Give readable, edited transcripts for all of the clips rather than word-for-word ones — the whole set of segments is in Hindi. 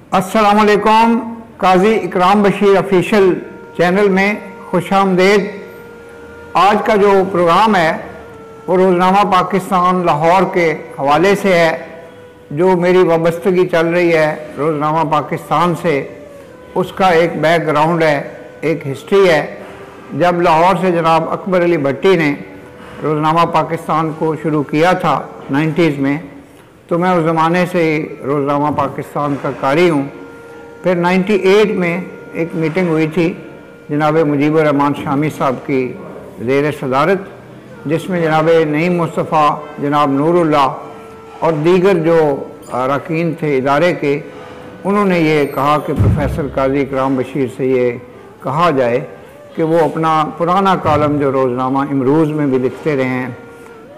अस्सलामुअलैकुम। काजी इकराम बशीर ऑफिशियल चैनल में खुशामदीद। आज का जो प्रोग्राम है वो रोज़नामा पाकिस्तान लाहौर के हवाले से है। जो मेरी वाबस्तगी चल रही है रोज़नामा पाकिस्तान से, उसका एक बैकग्राउंड है, एक हिस्ट्री है। जब लाहौर से जनाब अकबर अली भट्टी ने रोज़नामा पाकिस्तान को शुरू किया था 90s में, तो मैं उस ज़माने से ही रोज़नामा पाकिस्तान का कारी हूँ। फिर 98 में एक मीटिंग हुई थी जनाब मुजीबुर रहमान शामी साहब की ज़ेर सदारत, जिसमें जनाब नईम मुस्तफ़ा, जनाब नूरुल्लाह और दीगर जो अरकान थे इदारे के, उन्होंने ये कहा कि प्रोफेसर काजी इकराम बशीर से ये कहा जाए कि वो अपना पुराना कॉलम जो रोज़नामा इमरूज़ में भी लिखते रहे हैं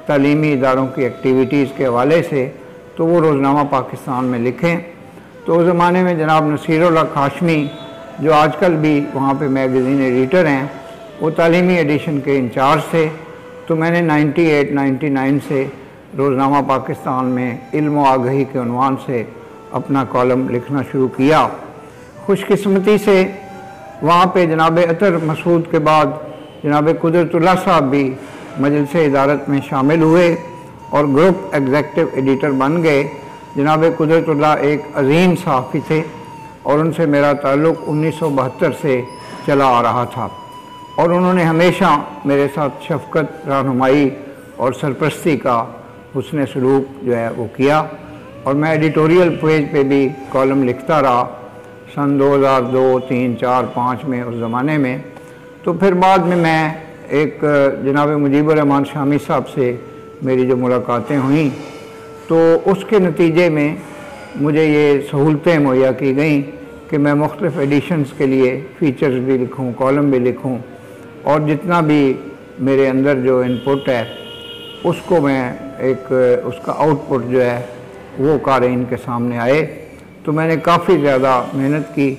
तालीमी इदारों की एक्टिविटीज़ के हवाले से, तो वो रोज़नामा पाकिस्तान में लिखें। तो उस ज़माने में जनाब नसीरुल्लाह काशमी, जो आजकल भी वहाँ पे मैगज़ीन एडिटर हैं, वो तालीमी एडिशन के इंचार्ज थे। तो मैंने 98-99 से रोज़नामा पाकिस्तान में इल्म व आगही के उन्वान से अपना कॉलम लिखना शुरू किया। खुशकिस्मती से वहाँ पे जनाब अतर मसूद के बाद जनाब कुदरतुल्लाह साहब भी मजलिस इदारत में शामिल हुए और ग्रुप एग्जेक्टिव एडिटर बन गए। जनाब कुदरतुल्लाह एक अजीम सहाफ़ी थे और उनसे मेरा ताल्लुक़ 1972 से चला आ रहा था और उन्होंने हमेशा मेरे साथ शफ़क़त, रहनुमाई और सरपरस्ती का हुस्न सलूक जो है वो किया। और मैं एडिटोरियल पेज पे भी कॉलम लिखता रहा सन 2002, 3, 4, 5 में, उस ज़माने में। तो फिर बाद में मैं एक जनाब मुजीबुर रहमान शामी साहब से मेरी जो मुलाकातें हुई, तो उसके नतीजे में मुझे ये सहूलतें मुहैया की गई कि मैं मुख्तलिफ़ एडिशन्स के लिए फ़ीचर्स भी लिखूं, कॉलम भी लिखूं, और जितना भी मेरे अंदर जो इनपुट है उसको मैं एक उसका आउटपुट जो है वो क़ारीन के सामने आए। तो मैंने काफ़ी ज़्यादा मेहनत की,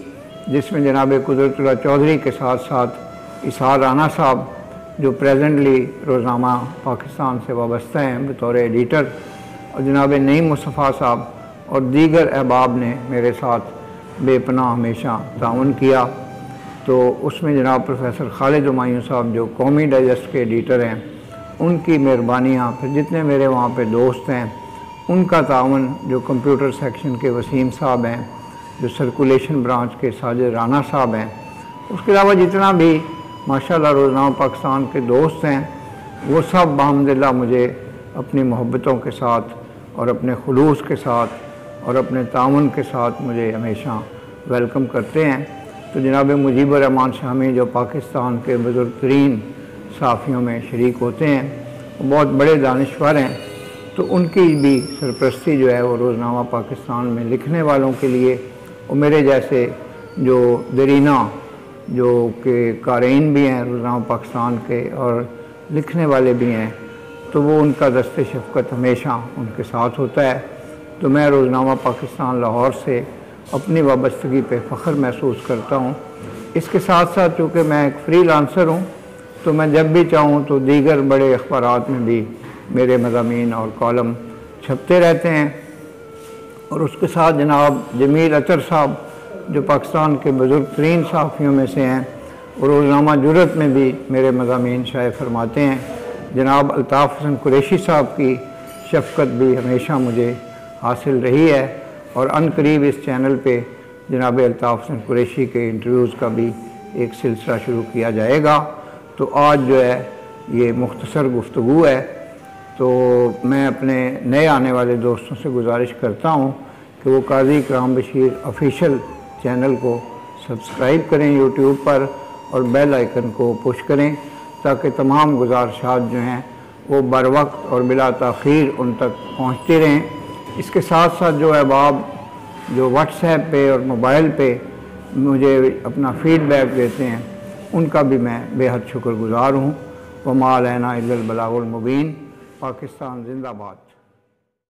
जिसमें जनाब कुदरतुल्लाह चौधरी के साथ साथ इसहार राना साहब, जो प्रेजेंटली रोज़नामा पाकिस्तान से वाबस्ता हैं बतौर एडिटर, और जनाब नईम मुस्तफ़ा साहब और दीगर अहबाब ने मेरे साथ बेपनाह हमेशा ताउन किया। तो उसमें जनाब प्रोफेसर खालिद हुमायूं साहब जो कौमी डाइजेस्ट के एडिटर हैं, उनकी मेहरबानियाँ, फिर जितने मेरे वहाँ पे दोस्त हैं उनका ताउन, जो कंप्यूटर सेक्शन के वसीम साहब हैं, जो सर्कुलेशन ब्रांच के साजिद राना साहब हैं, उसके अलावा जितना भी माशाल्लाह रोज़नामा पाकिस्तान के दोस्त हैं, वो सब बहम्दुलिल्लाह मुझे अपनी मोहब्बतों के साथ और अपने खुलूस के साथ और अपने ताउन के साथ मुझे हमेशा वेलकम करते हैं। तो जनाब मुजीबुर रहमान शामी जो पाकिस्तान के बुज़ुर्ग तरीन सहाफ़ियों में शरीक होते हैं, वो बहुत बड़े दानिश्वर हैं, तो उनकी भी सरपरस्ती जो है वो रोज़नामा पाकिस्तान में लिखने वालों के लिए, और मेरे जैसे जो दरीना जो कि क़ारीन भी हैं रोज़नामा पाकिस्तान के और लिखने वाले भी हैं, तो वो उनका दस्ते शफ़क़त हमेशा उनके साथ होता है। तो मैं रोज़नामा पाकिस्तान लाहौर से अपनी वाबस्तगी पे फ़ख्र महसूस करता हूँ। इसके साथ साथ चूँकि मैं एक फ्रीलांसर हूँ, तो मैं जब भी चाहूँ तो दीगर बड़े अखबारात में भी मेरे मज़ामीन और कॉलम छपते रहते हैं। और उसके साथ जनाब जमील अतर साहब, जो पाकिस्तान के बुज़ुर्ग तरीन सहाफ़ियों में से हैं, और रोज़नामा जुर्रत में भी मेरे मज़ामीन शाये फरमाते हैं। जनाब अल्ताफ़ हसन कुरैशी साहब की शफ़क़त भी हमेशा मुझे हासिल रही है, और अनकरीब इस चैनल पे जनाब अल्ताफ़ हसन कुरैशी के इंटरव्यूज़ का भी एक सिलसिला शुरू किया जाएगा। तो आज जो है ये मुख्तसर गुफ्तगू है। तो मैं अपने नए आने वाले दोस्तों से गुजारिश करता हूँ कि वो काजी इकराम बशीर ऑफिशियल चैनल को सब्सक्राइब करें यूट्यूब पर, और बेल आइकन को पुश करें, ताकि तमाम गुजारिशात जो हैं वो बर वक्त और बिला ताख़ीर उन तक पहुँचती रहें। इसके साथ साथ जो अहबाब जो व्हाट्सएप पे और मोबाइल पे मुझे अपना फ़ीडबैक देते हैं, उनका भी मैं बेहद शुक्रगुज़ार हूँ। वमा अलैना इल्लल बलागुल मुबीन। पाकिस्तान जिंदाबाद।